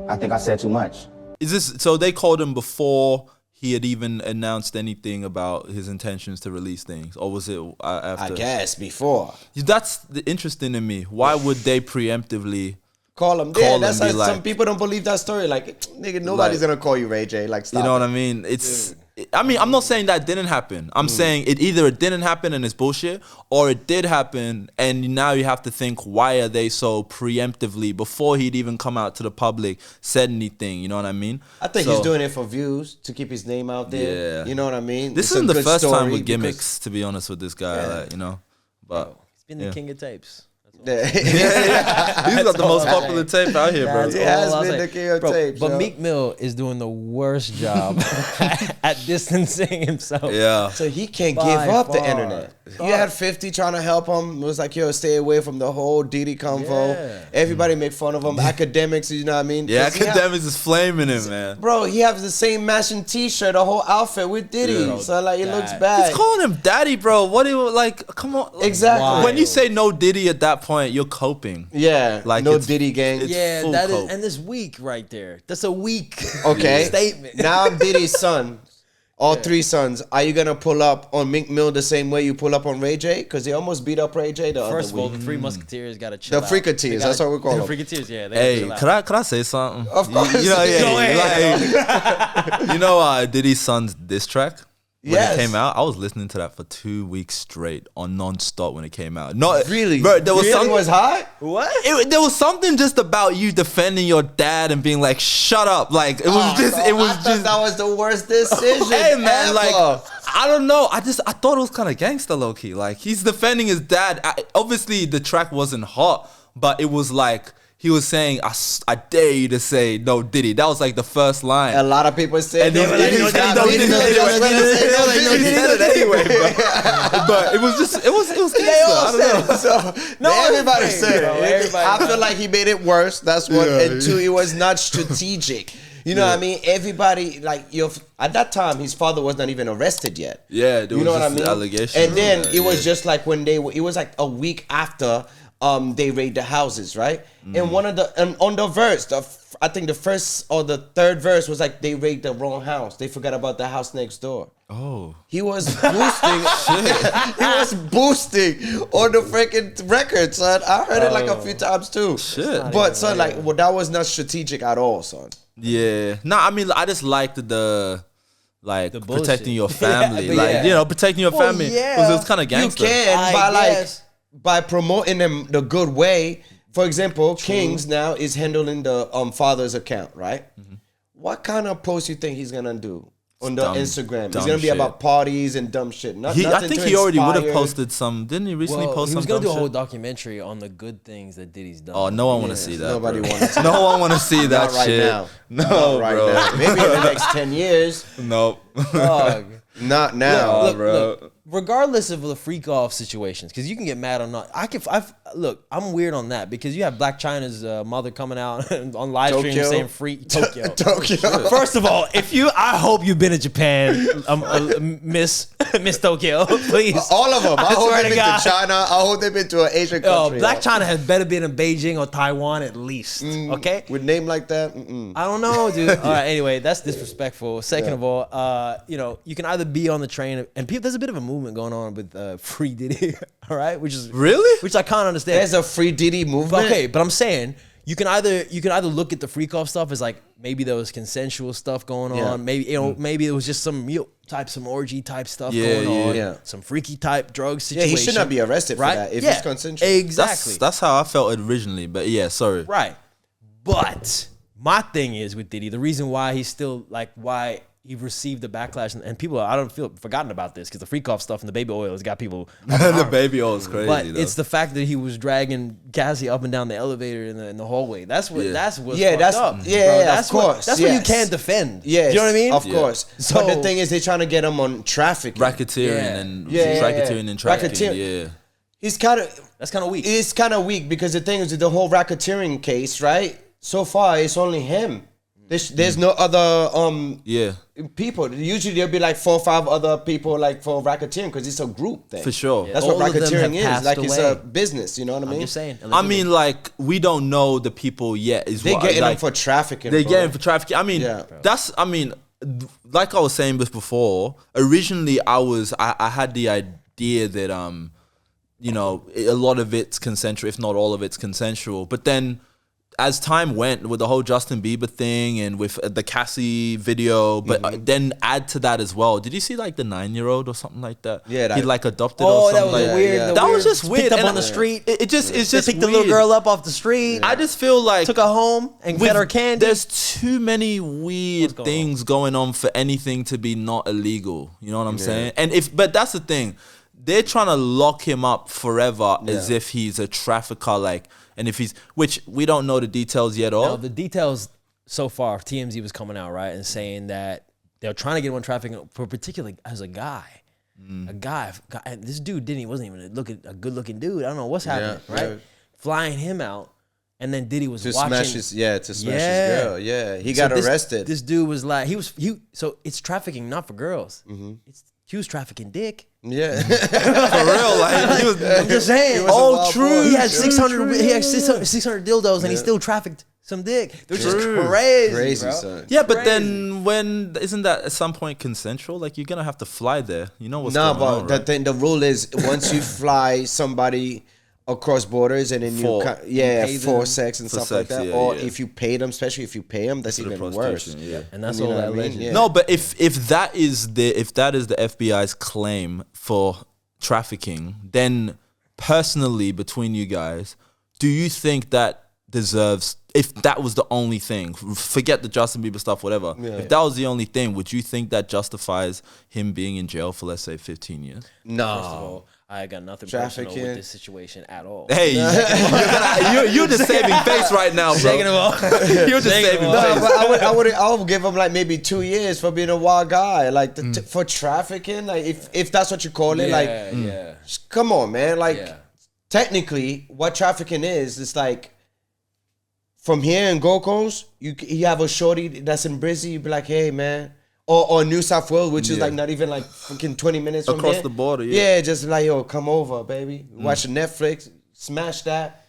Speaker 5: I think I said too much.
Speaker 8: Is this so? They called him before he had even announced anything about his intentions to release things, or was it after?
Speaker 3: I guess before.
Speaker 8: That's interesting to me. Why would they preemptively
Speaker 3: call him? Yeah, that's like, some people don't believe that story. Like, nigga, nobody's gonna call you Ray J. Like, stop.
Speaker 8: You know what I mean? It's. I mean, I'm not saying that didn't happen. I'm saying it didn't happen and it's bullshit, or it did happen and now you have to think, why are they so preemptively, before he'd even come out to the public, said anything, you know what I mean?
Speaker 3: I think he's doing it for views, to keep his name out there. Yeah. You know what I mean?
Speaker 8: This isn't the first time with gimmicks, to be honest with this guy, like, you know. But
Speaker 1: he's been the king of tapes.
Speaker 8: Yeah. He's got the most popular tape out here, bro.
Speaker 3: He has been the king of tapes.
Speaker 1: But Meek Mill is doing the worst job at distancing himself.
Speaker 8: Yeah.
Speaker 3: So he can't give up the internet. You had 50 trying to help him. It was like, yo, stay away from the whole Diddy convo. Yeah. Everybody make fun of him. Academics, you know what I mean?
Speaker 8: Yeah, Academics is flaming him, man.
Speaker 3: Bro, he has the same matching t-shirt, the whole outfit with Diddy. Yeah, so like, it looks bad.
Speaker 8: He's calling him daddy, bro. What do you, like, come on.
Speaker 3: Exactly.
Speaker 8: Wow. When you say no Diddy at that point, you're coping.
Speaker 3: Yeah, like no Diddy gang.
Speaker 1: Yeah, that is, and this weak right there. That's a weak statement.
Speaker 3: Now I'm Diddy's son. All three sons. Are you gonna pull up on Meek Mill the same way you pull up on Ray J? Because they almost beat up Ray J the other week.
Speaker 1: First of all, the Three Musketeers got to chill out.
Speaker 3: The Freaketeers, that's what we call them.
Speaker 1: The Freaketeers, yeah.
Speaker 8: Hey, could I say something?
Speaker 3: Of course.
Speaker 8: You know, Diddy's son's diss track? When it came out, I was listening to that for 2 weeks straight on non-stop when it came out. No,
Speaker 3: really?
Speaker 8: Bro, there was something.
Speaker 3: Was hot?
Speaker 1: What?
Speaker 8: There was something just about you defending your dad and being like, "Shut up!" Like it was just. It was just.
Speaker 3: That was the worst decision.
Speaker 8: Hey man,
Speaker 3: ever.
Speaker 8: like I don't know. I thought it was kind of gangster, low key. Like he's defending his dad. Obviously, the track wasn't hot, but it was like. He was saying, I dare you to say no Diddy. That was like the first line.
Speaker 3: A lot of people said
Speaker 8: no Diddy. He said it anyway, but it was just, it was gangster. I don't know.
Speaker 3: So, everybody said it. I feel like he made it worse. That's one. And two, it was not strategic. You know what I mean? Everybody, like, at that time, his father was not even arrested yet.
Speaker 8: Yeah, there was just allegation.
Speaker 3: And then it was just like when it was like a week after they raid the houses, right? And one of the on the verse, I think the first or the third verse was like they raided the wrong house. They forgot about the house next door.
Speaker 8: Oh,
Speaker 3: he was boosting. He was boosting on the freaking record, son. I heard it like a few times too.
Speaker 8: Shit,
Speaker 3: but son, like, well, that was not strategic at all, son.
Speaker 8: Yeah, no, I mean, I just liked the protecting your family, you know, protecting your family.
Speaker 3: Yeah,
Speaker 8: it was kind of gangster.
Speaker 3: You can, by promoting them the good way. For example, Kings now is handling the father's account, right? Mm-hmm. What kind of post you think he's gonna do on the Instagram? It's gonna be about parties and dumb shit.
Speaker 8: I think he already would have posted some. Didn't he recently post some?
Speaker 1: He was gonna do a whole documentary on the good things that Diddy's done.
Speaker 8: Oh, no one want to see that.
Speaker 3: Nobody wants to.
Speaker 8: No one want to see that shit.
Speaker 3: Now.
Speaker 8: No,
Speaker 3: not right
Speaker 8: bro.
Speaker 3: now. Maybe in the next 10 years.
Speaker 8: Nope.
Speaker 3: Dog. Not now,
Speaker 1: look, regardless of the freak off situations, because you can get mad or not. Look, I'm weird on that because you have Black China's mother coming out on live stream saying free Tokyo. First of all, I hope you've been to Japan, Miss Tokyo, please.
Speaker 3: All of them. I hope they've been to China. I hope they've been to an Asian country.
Speaker 1: Black China has better been in Beijing or Taiwan at least. Okay,
Speaker 3: with name like that.
Speaker 1: I don't know, dude. All right. Anyway, that's disrespectful. Second of all, you can either be on the train and people. There's a bit of a movement going on with free Diddy. All right, which I can't understand.
Speaker 3: There's a free Diddy movement.
Speaker 1: Okay, but I'm saying you can either look at the freak off stuff as like maybe there was consensual stuff going on. Maybe maybe it was just some orgy type stuff going on. Yeah. Some freaky type drug situation.
Speaker 3: Yeah, he should not be arrested for that if it's consensual.
Speaker 1: Exactly.
Speaker 8: That's how I felt originally. But yeah, sorry.
Speaker 1: Right. But my thing is with Diddy, the reason why he's still like why he received the backlash, and people, I don't feel forgotten about this because the freak off stuff and the baby oil has got people.
Speaker 8: The baby oil is crazy.
Speaker 1: But
Speaker 8: though.
Speaker 1: it's the fact that he was dragging Cassie up and down the elevator in the hallway. That's what. That's what's
Speaker 3: Yeah,
Speaker 1: fucked
Speaker 3: that's
Speaker 1: up.
Speaker 3: yeah,
Speaker 1: bro.
Speaker 3: yeah,
Speaker 1: That's
Speaker 3: of course.
Speaker 1: What, that's what you can't defend.
Speaker 3: Yes,
Speaker 1: Do you know what I mean?
Speaker 3: Of course.
Speaker 1: So,
Speaker 3: but the thing is, they're trying to get him on trafficking,
Speaker 8: racketeering and racketeering and trafficking. Yeah,
Speaker 3: he's kind of
Speaker 1: that's kind of weak.
Speaker 3: It's kind of weak because the thing is, the whole racketeering case, right? So far, it's only him. There's no other people. Usually there'll be like 4 or 5 other people like for racketeering because it's a group thing.
Speaker 8: For sure.
Speaker 3: That's
Speaker 1: All
Speaker 3: what
Speaker 1: of them
Speaker 3: racketeering
Speaker 1: have
Speaker 3: is. Like
Speaker 1: passed
Speaker 3: it's
Speaker 1: away.
Speaker 3: a business. You know what I mean?
Speaker 1: I'm just saying.
Speaker 8: I mean, like we don't know the people yet. Is
Speaker 3: They
Speaker 8: what
Speaker 3: getting
Speaker 8: like,
Speaker 3: them for trafficking.
Speaker 8: They
Speaker 3: bro.
Speaker 8: get him for trafficking. I mean, like I was saying this before. Originally, I had the idea that you know, a lot of it's consensual, if not all of it's consensual. But then, as time went with the whole Justin Bieber thing and with the Cassie video, but then add to that as well. Did you see like the 9-year-old or something like that? Yeah, he like adopted. or something.
Speaker 1: That was
Speaker 8: like
Speaker 1: weird.
Speaker 8: That was just weird.
Speaker 1: Picked up
Speaker 8: And
Speaker 1: on the street.
Speaker 8: It's just
Speaker 1: They picked the
Speaker 8: weird.
Speaker 1: little girl up off the street.
Speaker 8: I just feel like
Speaker 1: took her home and fed her candy.
Speaker 8: There's too many weird things going on for anything to be not illegal. You know what I'm saying? And but that's the thing. They're trying to lock him up forever as if he's a trafficker, like, and if he's, which we don't know the details yet.
Speaker 1: No, the details so far, TMZ was coming out, right, and saying that they're trying to get him on trafficking for particularly as a guy. A guy, and this dude wasn't even a good looking dude. I don't know what's happening, right?
Speaker 3: right.
Speaker 1: Flying him out, and then Diddy was
Speaker 3: to
Speaker 1: watching.
Speaker 3: smash his his girl. Yeah, he got arrested.
Speaker 1: This dude was like, so it's trafficking not for girls. He was trafficking dick.
Speaker 3: Yeah,
Speaker 8: for real. Like he was,
Speaker 1: I'm just saying.
Speaker 3: Oh,
Speaker 1: true. He had 600. He had 600 dildos, and he still trafficked some dick. They're just crazy, bro.
Speaker 3: Son.
Speaker 8: Yeah, but then when isn't that at some point consensual? Like you're gonna have to fly there. You know what's going on, right?
Speaker 3: the rule is once you fly somebody across borders and then for sex and stuff like that, or if you pay them, especially if you pay them, that's even worse.
Speaker 8: Yeah.
Speaker 1: And that's all that means.
Speaker 3: Yeah.
Speaker 8: No, but if that is the FBI's claim for trafficking, then personally between you guys, do you think that deserves? If that was the only thing, forget the Justin Bieber stuff, whatever. If that was the only thing, would you think that justifies him being in jail for, let's say, 15 years?
Speaker 3: No.
Speaker 1: First of all, I got nothing personal with this situation at all.
Speaker 8: Hey, you're just saving face right now, bro.
Speaker 1: Second of all,
Speaker 8: you're just saving face.
Speaker 3: But I would give him like maybe 2 years for being a wild guy, like for trafficking. Like if that's what you call it, come on, man. Like technically, what trafficking is, it's like. From here in Gold Coast, you have a shorty that's in Brizzy, you be like, hey, man. Or New South Wales, which is like not even like fucking 20 minutes from
Speaker 8: across
Speaker 3: here.
Speaker 8: the border,
Speaker 3: Yeah, just like, yo, come over, baby. Watch the Netflix, smash that.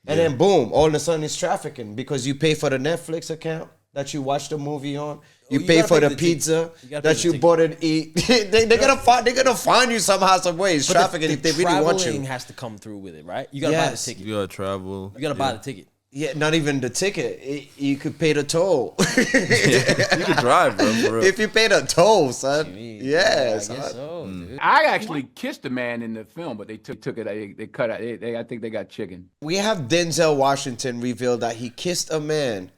Speaker 3: And then boom, all of a sudden it's trafficking because you pay for the Netflix account that you watch the movie on. You pay for the pizza that you bought and eat. they're gonna find you somehow, some way. It's trafficking if they really want you.
Speaker 1: Traveling has to come through with it, right? You gotta buy the ticket.
Speaker 8: You gotta travel.
Speaker 1: You gotta buy the ticket.
Speaker 3: Yeah, not even the ticket. You could pay the toll.
Speaker 8: You could drive, bro. For real.
Speaker 3: If you pay the toll, son. Yeah,
Speaker 1: I guess so, dude.
Speaker 7: I actually kissed a man in the film, but they took it. They cut it. I think they got chicken.
Speaker 3: We have Denzel Washington revealed that he kissed a man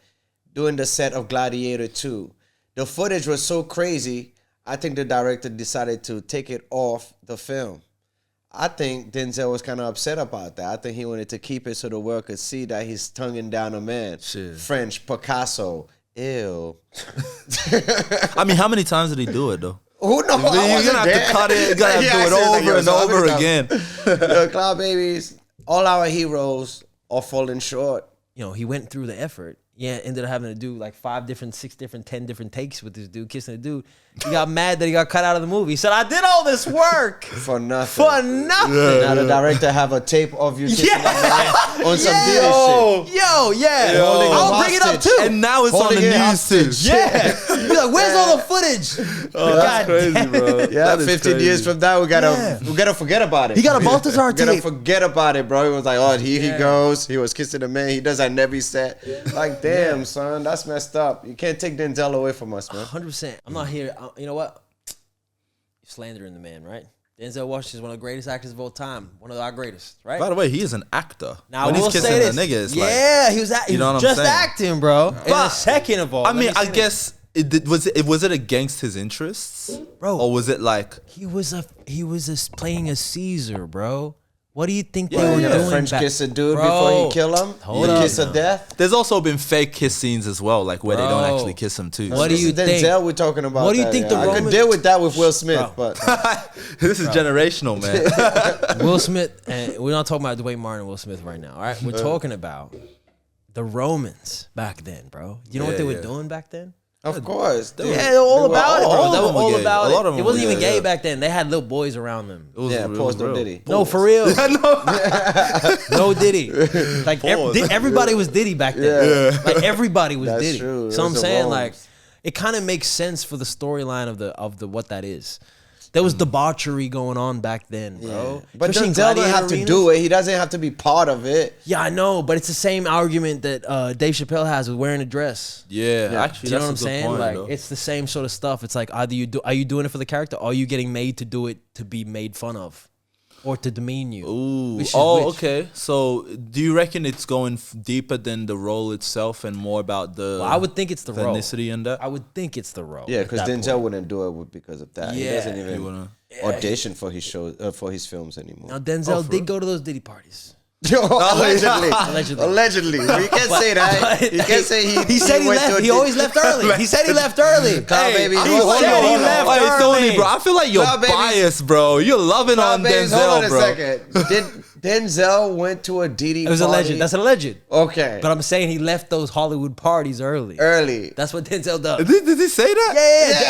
Speaker 3: during the set of Gladiator 2. The footage was so crazy, I think the director decided to take it off the film. I think Denzel was kind of upset about that. I think he wanted to keep it so the world could see that he's tonguing down a man.
Speaker 8: Shit.
Speaker 3: French, Picasso, ew.
Speaker 8: I mean, how many times did he do it, though?
Speaker 3: Who knows?
Speaker 8: You're going to have to cut it. You're going to have to do it over and over again.
Speaker 3: The Cloud Babies, all our heroes are falling short.
Speaker 1: You know, he went through the effort. Yeah, ended up having to do like 5 different, 6 different, 10 different takes with this dude kissing a dude. He got mad that he got cut out of the movie. He said, I did all this work
Speaker 3: for nothing.
Speaker 1: For nothing.
Speaker 3: Now the director have a tape of you kissing that man on some Diddy shit.
Speaker 1: I'll bring it up too.
Speaker 8: And now it's on the news too.
Speaker 1: Yeah. You're like, where's all the footage?
Speaker 8: Oh, that's crazy, bro.
Speaker 3: Yeah, 15 years from now, we gotta forget about it.
Speaker 1: He got a Balthazar tape.
Speaker 3: We gotta forget about it, bro. He was like, oh, here he goes. He was kissing a man. He does that in every set. Like, damn, son, that's messed up. You can't take Denzel away from us, man.
Speaker 1: 100%. I'm not here. You know what? You're slandering the man, right? Denzel Washington is one of the greatest actors of all time. One of our greatest, right?
Speaker 8: By the way, he is an actor.
Speaker 1: Now,
Speaker 8: when
Speaker 1: I will
Speaker 8: he's kissing
Speaker 1: say this.
Speaker 8: a nigga, it's
Speaker 1: he was
Speaker 8: you know what I'm
Speaker 1: just
Speaker 8: saying?
Speaker 1: acting, bro. And second of all,
Speaker 8: I mean, I guess Was it against his interests,
Speaker 1: bro?
Speaker 8: Or was it like
Speaker 1: he was playing a Caesar, bro? What do you think they
Speaker 3: Yeah,
Speaker 1: were
Speaker 3: you
Speaker 1: doing?
Speaker 3: gotta French
Speaker 1: back-
Speaker 3: kiss a dude
Speaker 1: Bro,
Speaker 3: before he kill him.
Speaker 1: hold
Speaker 3: The
Speaker 1: up
Speaker 3: kiss
Speaker 1: now.
Speaker 3: of death.
Speaker 8: There's also been fake kiss scenes as well, like where they don't
Speaker 1: Bro,
Speaker 8: actually kiss him too.
Speaker 1: what do you think?
Speaker 3: Denzel, we're talking about.
Speaker 1: What do you
Speaker 3: that,
Speaker 1: think
Speaker 3: yeah.
Speaker 1: the
Speaker 3: I
Speaker 1: Roman-
Speaker 3: could deal with that with Will Smith, but
Speaker 8: This is generational, man.
Speaker 1: Will Smith, and we're not talking about Dwayne Martin and Will Smith right now. All right, we're talking about the Romans back then, bro. You know what
Speaker 8: Yeah,
Speaker 1: they were
Speaker 8: yeah.
Speaker 1: doing back then?
Speaker 3: of course,
Speaker 1: Yeah, they were all about it, bro.
Speaker 8: all
Speaker 1: They
Speaker 8: of
Speaker 1: were
Speaker 8: them were
Speaker 1: all
Speaker 8: gay.
Speaker 1: about
Speaker 8: A lot of
Speaker 1: it.
Speaker 8: them
Speaker 1: It wasn't
Speaker 8: were,
Speaker 1: even
Speaker 8: yeah,
Speaker 1: gay
Speaker 8: yeah.
Speaker 1: back then. They had little boys around them.
Speaker 8: It was,
Speaker 3: yeah,
Speaker 8: it was
Speaker 3: pause no
Speaker 8: real.
Speaker 3: Diddy.
Speaker 1: No, for real. No Diddy. Like everybody was Diddy back then.
Speaker 3: Yeah.
Speaker 1: Like everybody was
Speaker 3: That's
Speaker 1: Diddy.
Speaker 3: true.
Speaker 1: So I'm
Speaker 3: Those are
Speaker 1: saying
Speaker 3: wrongs.
Speaker 1: like it kind of makes sense for the storyline of the what that is. There was debauchery going on back then, bro.
Speaker 3: But
Speaker 1: Especially in
Speaker 3: Denzel doesn't
Speaker 1: gladiator
Speaker 3: have to
Speaker 1: arenas.
Speaker 3: do it. He doesn't have to be part of it.
Speaker 1: Yeah, I know, but it's the same argument that Dave Chappelle has with wearing a dress.
Speaker 8: Yeah,
Speaker 3: Yeah.
Speaker 8: actually,
Speaker 1: Do you know what I'm
Speaker 8: that's a good
Speaker 1: saying?
Speaker 8: point,
Speaker 1: Like
Speaker 8: though.
Speaker 1: it's the same sort of stuff. It's like either are you doing it for the character, or are you getting made to do it to be made fun of, or to demean you?
Speaker 8: Ooh.
Speaker 1: Which is
Speaker 8: Oh,
Speaker 1: which?
Speaker 8: okay. So, do you reckon it's going deeper than the role itself and more about the
Speaker 1: Well, I would think it's the role.
Speaker 8: ethnicity and that?
Speaker 1: I would think it's the role.
Speaker 3: Yeah,
Speaker 1: at
Speaker 3: because
Speaker 1: that
Speaker 3: Denzel
Speaker 1: point.
Speaker 3: wouldn't do it because of that. He
Speaker 1: Yeah.
Speaker 3: doesn't
Speaker 8: You
Speaker 3: even
Speaker 8: wanna-
Speaker 3: audition for his shows, for his films anymore.
Speaker 1: Now Denzel did go to those Diddy parties.
Speaker 3: Allegedly.
Speaker 1: Allegedly.
Speaker 3: Allegedly. You can't say that. You can't say
Speaker 1: He said he
Speaker 3: went to
Speaker 1: left.
Speaker 3: a
Speaker 1: He always left early. He said he left early.
Speaker 3: Cloud Babies,
Speaker 1: he
Speaker 3: hold on,
Speaker 1: said he
Speaker 3: hold on.
Speaker 1: left
Speaker 8: Wait,
Speaker 1: early.
Speaker 8: Tony, bro, I feel like you're
Speaker 3: Cloud Babies-
Speaker 8: biased, bro. You're loving on
Speaker 3: Babies, hold on
Speaker 8: Denzel,
Speaker 3: a
Speaker 8: bro.
Speaker 3: second. Did Denzel went to a Diddy
Speaker 1: It was
Speaker 3: party?
Speaker 1: alleged. That's alleged.
Speaker 3: Okay.
Speaker 1: But I'm saying he left those Hollywood parties early.
Speaker 3: Early.
Speaker 1: That's what Denzel does.
Speaker 8: Did he say that?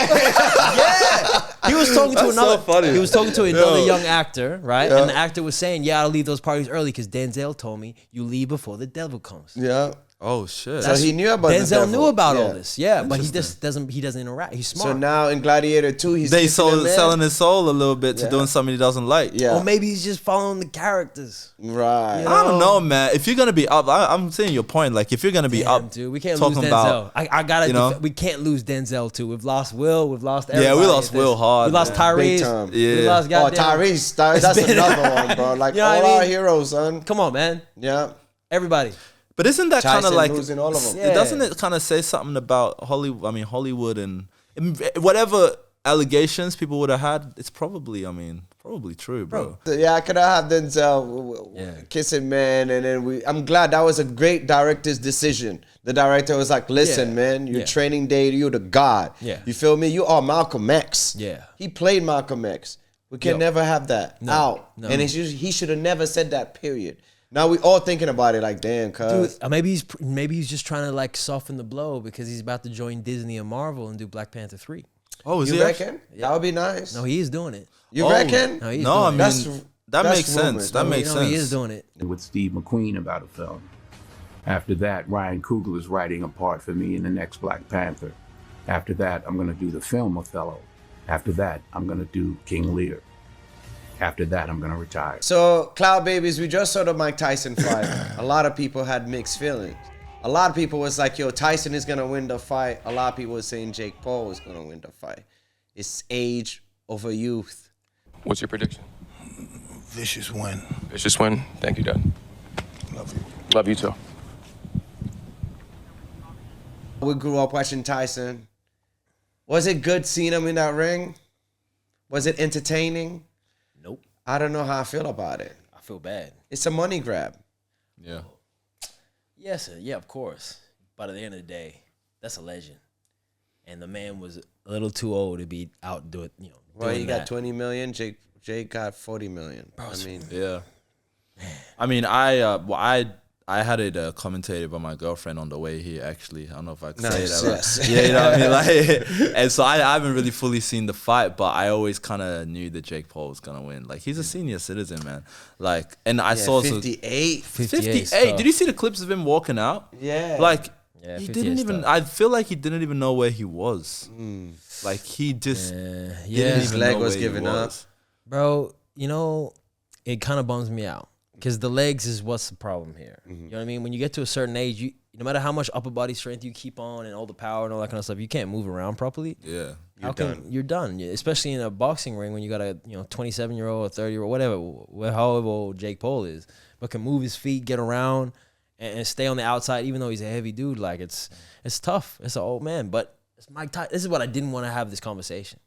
Speaker 1: Yeah. He was talking to
Speaker 8: That's so
Speaker 1: another.
Speaker 8: funny.
Speaker 1: He was talking to another
Speaker 8: Yo.
Speaker 1: young actor, right?
Speaker 3: Yeah.
Speaker 1: And the actor was saying, "Yeah, I'll leave those parties early because Denzel told me you leave before the devil comes."
Speaker 3: Yeah.
Speaker 8: Oh shit.
Speaker 3: So he knew about the
Speaker 1: Denzel
Speaker 3: devil.
Speaker 1: knew about all
Speaker 3: Yeah.
Speaker 1: this. Yeah, but he just doesn't. He doesn't interact. He's
Speaker 3: So
Speaker 1: smart.
Speaker 3: now in Gladiator 2, he's
Speaker 8: They
Speaker 3: kissing a man?
Speaker 8: selling his soul a little bit to
Speaker 3: Yeah.
Speaker 8: doing something he doesn't like.
Speaker 3: Yeah.
Speaker 1: Or maybe he's just following the characters.
Speaker 3: Right.
Speaker 1: You
Speaker 8: I don't know, man. If you're gonna be up, I'm saying your point. Like, if you're gonna be
Speaker 1: Damn,
Speaker 8: up,
Speaker 1: dude, we can't lose
Speaker 8: talking
Speaker 1: Denzel.
Speaker 8: about,
Speaker 1: I gotta.
Speaker 8: you know?
Speaker 1: We can't lose Denzel too. We've lost Will. We've lost.
Speaker 8: Yeah, we
Speaker 1: everybody
Speaker 8: lost
Speaker 1: at this.
Speaker 8: Will hard,
Speaker 1: We lost
Speaker 8: man.
Speaker 3: Big
Speaker 1: Tyrese.
Speaker 3: time.
Speaker 1: We
Speaker 8: Yeah.
Speaker 1: lost
Speaker 3: Oh,
Speaker 1: goddamn.
Speaker 3: Tyrese. That's
Speaker 1: been-
Speaker 3: another one, bro. Like,
Speaker 1: You know what
Speaker 3: all
Speaker 1: I
Speaker 3: our
Speaker 1: mean?
Speaker 3: heroes, son.
Speaker 1: Come on, man.
Speaker 3: Yeah.
Speaker 1: Everybody.
Speaker 8: but isn't that kind of
Speaker 3: Tyson
Speaker 8: like
Speaker 3: losing all of them.
Speaker 1: Yeah.
Speaker 8: Doesn't it kind of say something about Hollywood? I mean, Hollywood and whatever allegations people would have had. It's probably, probably true, bro.
Speaker 3: So, yeah, I could have Denzel kissing man, and then I'm glad that was a great director's decision. The director was like, "Listen,
Speaker 1: Yeah.
Speaker 3: man, your
Speaker 1: Yeah.
Speaker 3: training day, you're the god.
Speaker 1: Yeah.
Speaker 3: You feel me? You are Malcolm X.
Speaker 1: Yeah.
Speaker 3: He played Malcolm X. We can
Speaker 1: Yo.
Speaker 3: never have that out.
Speaker 1: No.
Speaker 3: And he should have never said that. Period. Now we all thinking about it like, damn, cuz.
Speaker 1: Dude, maybe he's just trying to like soften the blow because he's about to join Disney and Marvel and do Black Panther 3.
Speaker 8: Oh, is
Speaker 3: You
Speaker 8: he
Speaker 3: reckon? That would be nice.
Speaker 1: No, he is doing it.
Speaker 3: You reckon?
Speaker 1: No, he's
Speaker 8: No,
Speaker 1: doing
Speaker 8: I
Speaker 1: it.
Speaker 8: mean that
Speaker 3: that's
Speaker 8: makes
Speaker 3: rumors.
Speaker 8: sense. That
Speaker 3: No,
Speaker 8: makes
Speaker 1: No,
Speaker 8: sense.
Speaker 1: he is doing it.
Speaker 14: with Steve McQueen about a film. After that, Ryan Coogler is writing a part for me in the next Black Panther. After that, I'm going to do the film Othello. After that, I'm going to do King Lear. After that, I'm going to retire.
Speaker 3: So, Cloud Babies, we just saw the Mike Tyson fight. A lot of people had mixed feelings. A lot of people was like, yo, Tyson is going to win the fight. A lot of people were saying Jake Paul was going to win the fight. It's age over youth.
Speaker 15: What's your prediction?
Speaker 16: Vicious win.
Speaker 15: Vicious win. Thank you, Dad.
Speaker 16: Love you.
Speaker 15: Love you too.
Speaker 3: We grew up watching Tyson. Was it good seeing him in that ring? Was it entertaining?
Speaker 1: Nope.
Speaker 3: I don't know how I feel about it.
Speaker 1: I feel bad.
Speaker 3: It's a money grab.
Speaker 8: Yeah.
Speaker 1: Yes, sir. Yeah, of course. But at the end of the day, that's a legend. And the man was a little too old to be out doing,
Speaker 3: Well,
Speaker 1: doing
Speaker 3: he got
Speaker 1: that.
Speaker 3: 20 million. Jake got 40 million.
Speaker 1: Bro,
Speaker 3: I mean,
Speaker 8: Yeah. I mean, I had it commentated by my girlfriend on the way here. Actually, I don't know if I can say
Speaker 3: Nice,
Speaker 8: that.
Speaker 3: yes.
Speaker 8: But yeah, you know what I mean. Like, and so I haven't really fully seen the fight, but I always kind of knew that Jake Paul was gonna win. Like, he's a senior citizen, man. Like, and I saw
Speaker 3: 58.
Speaker 8: 58. Did you see the clips of him walking out?
Speaker 3: Yeah.
Speaker 8: Like,
Speaker 1: Yeah,
Speaker 8: he
Speaker 1: 58
Speaker 8: didn't even.
Speaker 1: tough.
Speaker 8: I feel like he didn't even know where he was. Like, he just
Speaker 1: Yeah.
Speaker 8: didn't
Speaker 3: His
Speaker 8: even
Speaker 3: leg
Speaker 8: know
Speaker 3: was
Speaker 8: where he
Speaker 3: giving up.
Speaker 8: was.
Speaker 1: Bro, it kind of bums me out because the legs is what's the problem here. You know what I mean? When you get to a certain age, no matter how much upper body strength you keep on and all the power and all that kind of stuff, you can't move around properly.
Speaker 8: Yeah.
Speaker 1: You're done. Especially in a boxing ring when you got a 27-year-old or 30-year-old, whatever, however old Jake Paul is, but can move his feet, get around, and stay on the outside, even though he's a heavy dude. Like it's tough. It's an old man, but Mike Tyson. This is what I didn't want to have this conversation.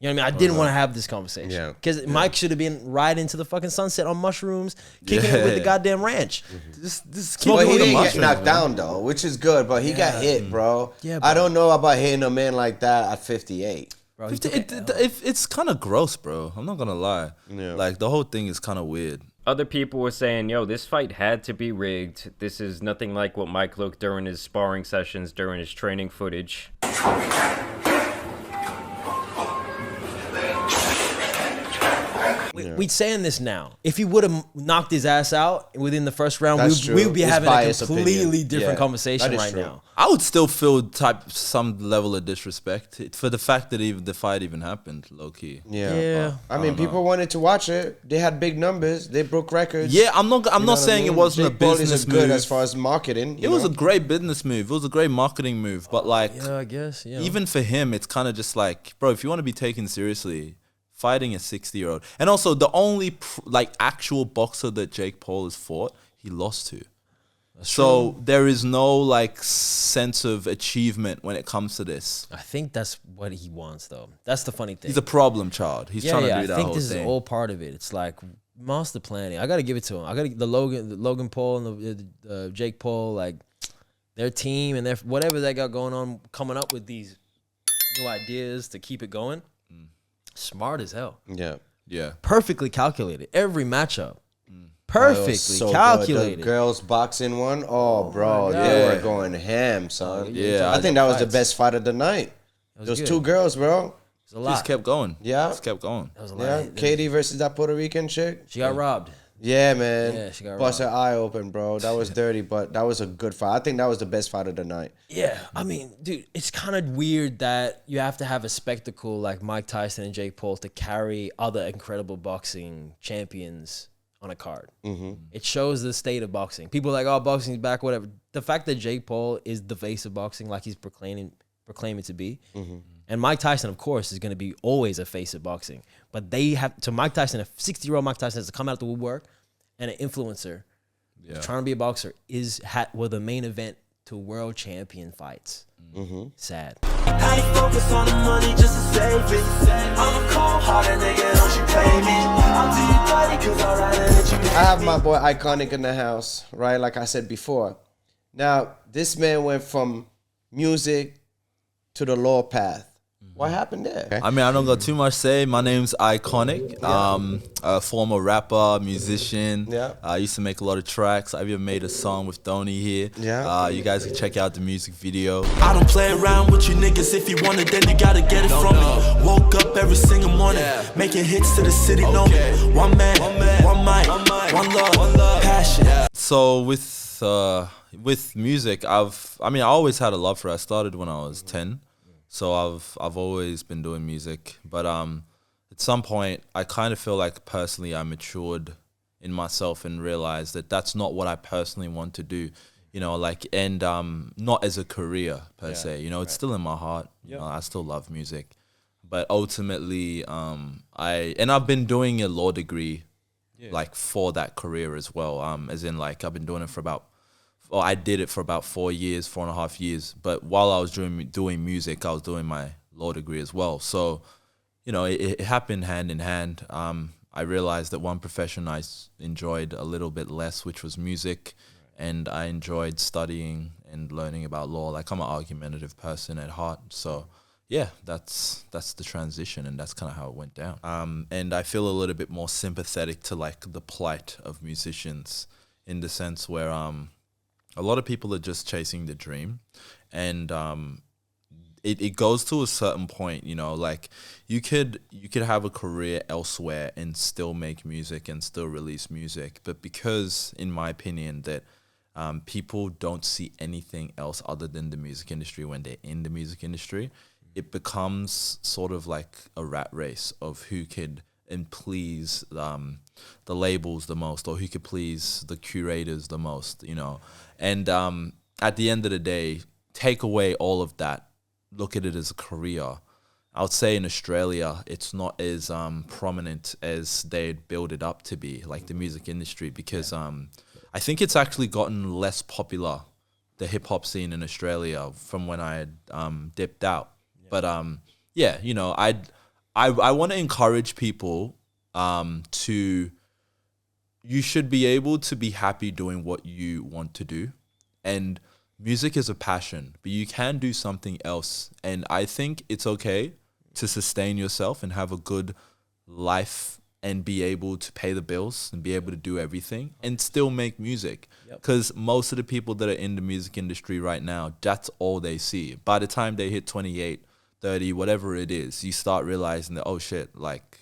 Speaker 1: You know what I mean? I didn't want to have this conversation.
Speaker 3: Yeah.
Speaker 1: Because Mike should have been right into the fucking sunset on mushrooms, kicking it with the goddamn ranch.
Speaker 3: Just well, he didn't get knocked down though, which is good, but he got hit, bro.
Speaker 1: Yeah, bro.
Speaker 3: I don't know about hitting a man like that at 58.
Speaker 1: Bro,
Speaker 8: it's kind of gross, bro. I'm not gonna lie.
Speaker 3: Yeah.
Speaker 8: Like the whole thing is kind of weird.
Speaker 17: Other people were saying, yo, this fight had to be rigged. This is nothing like what Mike looked during his sparring sessions, during his training footage.
Speaker 1: We'd saying this now. If he would have knocked his ass out within the first round,
Speaker 3: That's
Speaker 1: we would be
Speaker 3: true. It's
Speaker 1: having a
Speaker 3: biased
Speaker 1: completely
Speaker 3: opinion.
Speaker 1: different
Speaker 3: Yeah,
Speaker 1: conversation
Speaker 3: that is
Speaker 1: right
Speaker 3: true.
Speaker 1: now.
Speaker 8: I would still feel some level of disrespect for the fact that even the fight even happened, low key.
Speaker 3: Yeah. I mean, people wanted to watch it. They had big numbers. They broke records.
Speaker 8: Yeah, I'm not
Speaker 3: You know
Speaker 8: saying
Speaker 3: what I mean?
Speaker 8: it wasn't
Speaker 3: Jake
Speaker 8: a
Speaker 3: Paul
Speaker 8: business
Speaker 3: is good
Speaker 8: move.
Speaker 3: as far as marketing.
Speaker 8: It was a great business move. It was a great marketing move. But like,
Speaker 1: Yeah, I guess. Yeah.
Speaker 8: even for him, it's kind of just like, bro, if you want to be taken seriously, fighting a 60-year-old, and also the only actual boxer that Jake Paul has fought, he lost to. So there is no like sense of achievement when it comes to this.
Speaker 1: I think that's what he wants, though. That's the funny thing.
Speaker 8: He's a problem child. He's trying to do that
Speaker 1: I think
Speaker 8: whole
Speaker 1: this
Speaker 8: thing.
Speaker 1: is all part of it. It's like master planning. I got to give it to him. I got the Logan Paul and the Jake Paul, like their team and their whatever they got going on, coming up with these new ideas to keep it going. Smart as hell.
Speaker 8: Yeah.
Speaker 1: Perfectly calculated. Every matchup. Perfectly
Speaker 3: so
Speaker 1: calculated.
Speaker 3: Good. The girls boxing one, oh bro,
Speaker 1: my
Speaker 3: they
Speaker 1: God.
Speaker 3: were going ham, son.
Speaker 8: Yeah.
Speaker 3: I think that was the
Speaker 1: Fights.
Speaker 3: best fight of the night.
Speaker 1: was
Speaker 3: Those
Speaker 1: good.
Speaker 3: two girls, bro.
Speaker 1: It was a lot.
Speaker 8: Just kept going.
Speaker 3: Yeah.
Speaker 8: Just kept going.
Speaker 1: That was a lot.
Speaker 3: Yeah, Katie versus that Puerto Rican chick.
Speaker 1: She got robbed.
Speaker 3: Yeah, man.
Speaker 1: Yeah, she got
Speaker 3: Bust her
Speaker 1: robbed.
Speaker 3: eye open, bro. That was dirty, but that was a good fight. I think that was the best fight of the night.
Speaker 1: Yeah, I mean, dude, it's kind of weird that you have to have a spectacle like Mike Tyson and Jake Paul to carry other incredible boxing champions on a card.
Speaker 3: Mm-hmm.
Speaker 1: It shows the state of boxing. People are like, oh, boxing's back, whatever. The fact that Jake Paul is the face of boxing, like he's proclaiming to be, and Mike Tyson, of course, is going to be always a face of boxing. But they have to Mike Tyson, a 60-year-old Mike Tyson has to come out the woodwork, and an influencer trying to be a boxer were the main event to world champion fights. Sad.
Speaker 18: I ain't focused on the money just to save it. I'm a cold-hearted nigga, don't you play me. I'll do you dirty 'cause I'd rather that you
Speaker 3: I have my boy Iconic in the house, right? Like I said before. Now, this man went from music to the law path. What happened there?
Speaker 8: I mean, I don't got too much to say. My name's Iconic. A former rapper, musician.
Speaker 3: Yeah.
Speaker 8: I used to make a lot of tracks. I've even made a song with Donny here.
Speaker 3: Yeah.
Speaker 8: You guys can check out the music video.
Speaker 18: I don't play around with you niggas. If you want it, then you gotta get it from me. Woke up every single morning, making hits to the city. No, one man, one mic, one love, passion.
Speaker 8: So with music, I always had a love for it. I started when I was 10. So I've always been doing music, but at some point I kind of feel like personally I matured in myself and realized that that's not what I personally want to do, not as a career per se. It's still in my heart. You know, I still love music, but ultimately I've been doing a law degree like for that career as well. As in like I've been doing it I did it for about 4.5 years. But while I was doing music, I was doing my law degree as well. So, it happened hand in hand. I realized that one profession I enjoyed a little bit less, which was music. And I enjoyed studying and learning about law. Like I'm an argumentative person at heart. So yeah, that's the transition, and that's kind of how it went down. And I feel a little bit more sympathetic to like the plight of musicians in the sense where a lot of people are just chasing the dream, and it goes to a certain point, like you could have a career elsewhere and still make music and still release music, but because, in my opinion, that people don't see anything else other than the music industry when they're in the music industry, it becomes sort of like a rat race of who could and please the labels the most, or who could please the curators the most, And at the end of the day, take away all of that, look at it as a career. I would say in Australia, it's not as prominent as they'd build it up to be, like the music industry, because I think it's actually gotten less popular the hip hop scene in Australia from when I had dipped out. But yeah, you know, I want to encourage people to. You should be able to be happy doing what you want to do, and music is a passion, but you can do something else. And I think it's okay to sustain yourself and have a good life and be able to pay the bills and be able to do everything and still make music. Because most of the people that are in the music industry right now, that's all they see. By the time they hit 28, 30, whatever it is, you start realizing that, oh shit, like,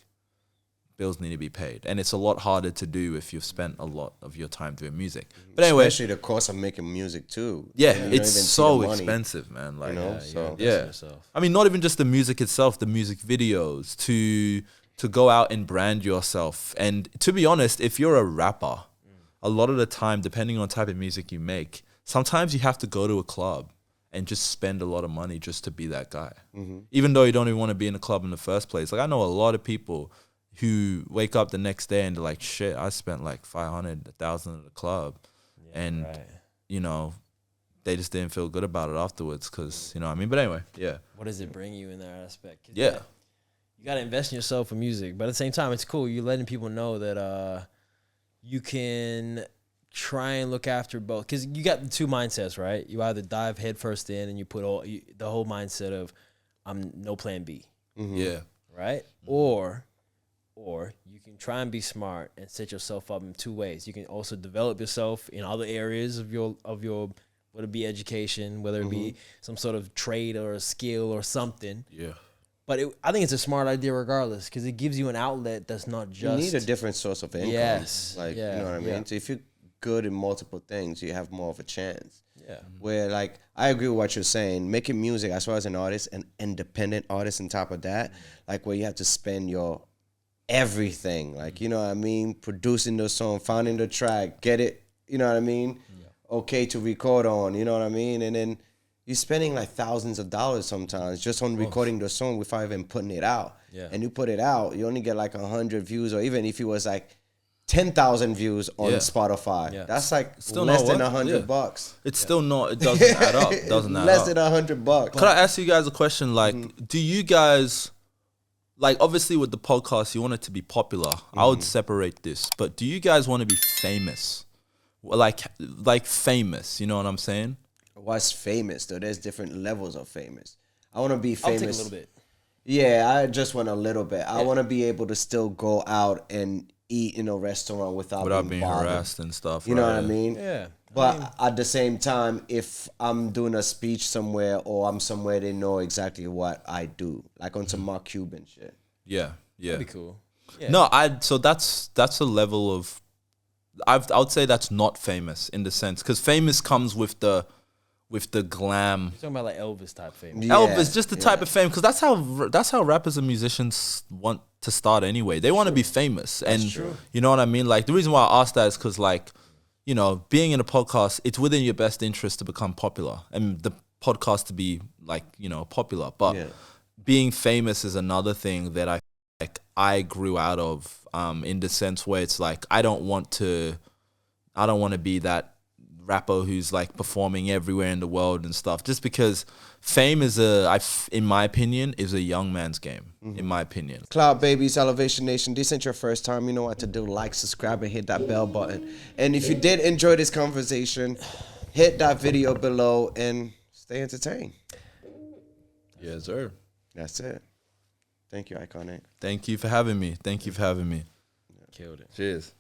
Speaker 8: bills need to be paid, and it's a lot harder to do if you've spent a lot of your time doing music. But anyway,
Speaker 3: especially the cost of making music too.
Speaker 8: Yeah,
Speaker 3: You don't
Speaker 8: it's
Speaker 3: even see
Speaker 8: so
Speaker 3: the money,
Speaker 8: expensive, man. Like,
Speaker 3: you know, so
Speaker 8: yeah. I mean, not even just the music itself, the music videos, to go out and brand yourself. And to be honest, if you're a rapper, a lot of the time, depending on the type of music you make, sometimes you have to go to a club and just spend a lot of money just to be that guy. Even though you don't even want to be in a club in the first place. Like, I know a lot of people who wake up the next day and they're like, shit, I spent like 500, 1,000 at the club. And, you know, they just didn't feel good about it afterwards because, you know what I mean? But anyway, yeah.
Speaker 1: What does it bring you in that aspect?
Speaker 8: Yeah.
Speaker 1: You got to invest in yourself for music. But at the same time, it's cool. You're letting people know that you can try and look after both. Because you got the two mindsets, right? You either dive headfirst in and you put the whole mindset of, I'm no plan B.
Speaker 8: Yeah.
Speaker 1: Right? Or you can try and be smart and set yourself up in two ways. You can also develop yourself in other areas of your whether it be education, whether it be some sort of trade or a skill or something.
Speaker 8: Yeah.
Speaker 1: But I think it's a smart idea regardless because it gives you an outlet that's not just...
Speaker 3: You need a different source of income.
Speaker 1: Yes.
Speaker 3: Like, you know what I mean? So if you're good in multiple things, you have more of a chance.
Speaker 1: Yeah.
Speaker 3: Where, like, I agree with what you're saying. Making music, as far as an artist, an independent artist on top of that, like where you have to spend your everything, like, you know what I mean, producing the song, finding the track, get it, you know what I mean, okay to record on, you know what I mean, and then you're spending like thousands of dollars sometimes just on recording the song without even putting it out. And you put it out, you only get like 100 views, or even if it was like 10,000 views on Spotify, that's like
Speaker 8: still
Speaker 3: less than
Speaker 8: $100. It's still not, it doesn't add up.
Speaker 3: Less than $100.
Speaker 8: Could I ask you guys a question? Like, do you guys... Like, obviously, with the podcast, you want it to be popular. I would separate this. But do you guys want to be famous? Like famous, you know what I'm saying?
Speaker 3: What's famous, though? There's different levels of famous. I want to be famous.
Speaker 1: I'll take a little bit.
Speaker 3: Yeah, I just want a little bit. I want to be able to still go out and eat in a restaurant without being
Speaker 8: harassed and stuff.
Speaker 3: You know what I mean?
Speaker 1: Yeah.
Speaker 3: But at the same time, if I'm doing a speech somewhere or I'm somewhere, they know exactly what I do, like on some Mark Cuban shit.
Speaker 8: Yeah, yeah,
Speaker 1: that'd be cool. Yeah.
Speaker 8: No, so that's a level of, I would say that's not famous in the sense because famous comes with the glam.
Speaker 1: You're talking about like Elvis type fame.
Speaker 8: Elvis, just the type of fame, because that's how rappers and musicians want to start anyway. They want to be famous, and you know what I mean. Like the reason why I asked that is because, like, you know, being in a podcast, it's within your best interest to become popular and the podcast to be like, you know, popular. But being famous is another thing that I grew out of, in the sense where it's like I don't want to be that rapper who's like performing everywhere in the world and stuff, just because fame is in my opinion, is a young man's game, in my opinion.
Speaker 3: Cloud Babies, Elevation Nation, this ain't your first time, you know what to do. Like, subscribe, and hit that bell button. And if you did enjoy this conversation, hit that video below and stay entertained.
Speaker 8: Yes, sir.
Speaker 3: That's it. Thank you, Iconic.
Speaker 8: Thank you for having me.
Speaker 1: Killed it.
Speaker 8: Cheers.